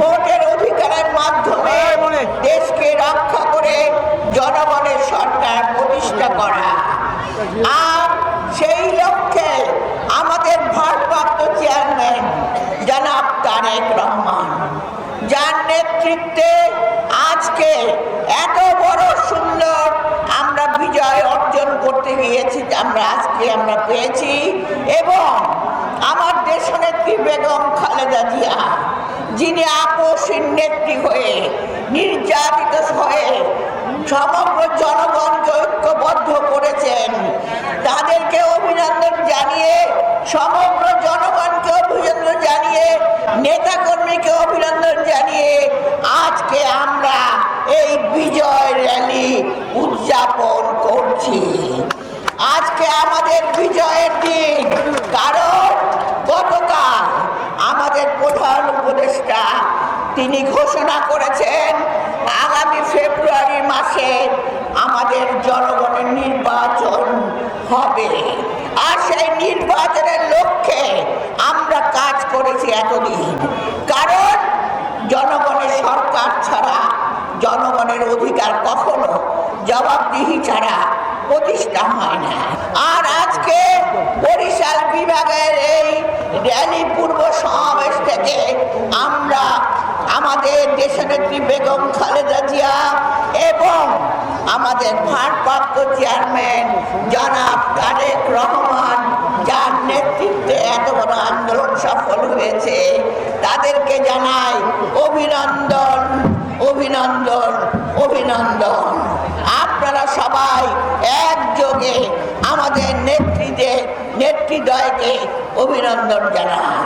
ভোটের অধিকারের মাধ্যমে দেশকে রক্ষা করে জনগণের সরকার প্রতিষ্ঠা করা। আর সেই লক্ষ্যে আমাদের ভারপ্রাপ্ত চেয়ারম্যান জনাব তারেক রহমান, যার নেতৃত্বে আজকে এত বড় সুন্দর আমরা বিজয় অর্জন করতে গিয়েছি, আমরা পেয়েছি। এবং আমার দেশনেত্রী বেগম খালেদা জিয়া, যিনি আপসহীন নেত্রী হয়ে নির্যাতিত হয়ে সমগ্র জনগণকে ঐক্যবদ্ধ করেছেন, তাদেরকে অভিনন্দন জানিয়ে, সমগ্র জনগণকে অভিনন্দন জানিয়ে, নেতাকর্মীকে অভিনন্দন জানিয়ে আজকে আমরা এই বিজয় র্যালি উদযাপন করছি। আজকে আমাদের বিজয়ের দিন, কারণ গতকাল আমাদের প্রধান উপদেষ্টা তিনি ঘোষণা করেছেন আগামী ফেব্রুয়ারি মাসে আমাদের জনগণের নির্বাচন হবে। আর সেই নির্বাচনের লক্ষ্যে আমরা কাজ করেছি এতদিন, কারণ জনগণের সরকার ছাড়া জনগণের অধিকার কখনো জবাবদিহি ছাড়া প্রতিষ্ঠা হয় না। আর আজকে বরিশাল বিভাগের এই র্যালি পূর্ব সমাবেশ থেকে আমরা আমাদের দেশনেত্রী বেগম খালেদা জিয়া এবং আমাদের ভারপ্রাপ্ত চেয়ারম্যান জনাব তারেক রহমান, যার নেতৃত্বে এত বড় আন্দোলন সফল হয়েছে, তাদেরকে জানাই অভিনন্দন, অভিনন্দন, অভিনন্দন। আপনারা সবাই একযোগে আমাদের নেতৃত্বদয়কে অভিনন্দন জানান।